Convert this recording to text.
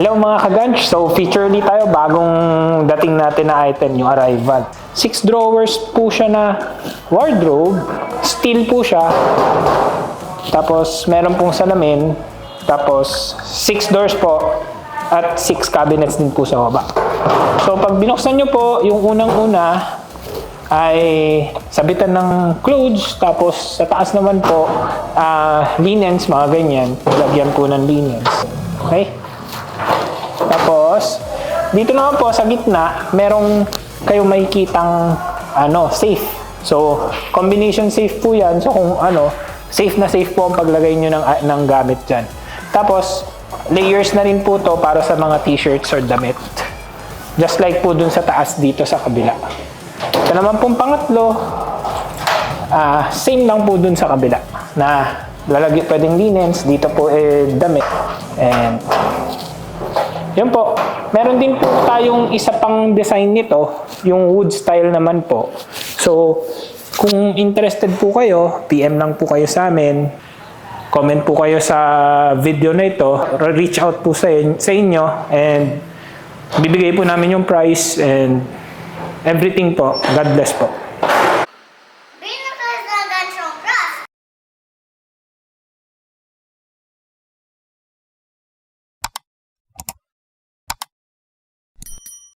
Hello mga kaganch, so feature ulit tayo bagong dating natin na item, yung arrival. 6 drawers po siya na wardrobe, steel po siya, tapos meron pong salamin, tapos 6 doors po, at 6 cabinets din po sa baba. So pag binuksan nyo po, yung unang-una ay sabitan ng clothes, tapos sa taas naman po, linens, mga ganyan, lagyan po ng linens. Okay? Tapos, dito naman po sa gitna, merong kayong makikitang safe. So, combination safe po yan. So, kung safe na safe po ang paglagay nyo ng gamit dyan. Tapos, layers na rin po to para sa mga t-shirts or damit. Just like po dun sa taas dito sa kabila. Ito naman pong pangatlo, same lang po dun sa kabila. Na lalagyan pwedeng linens, dito po damit. And yun po, meron din po tayong isa pang design nito, yung wood style naman po. So, kung interested po kayo, PM lang po kayo sa amin. Comment po kayo sa video na ito. Reach out po sa inyo and bibigay po namin yung price and everything po. God bless po.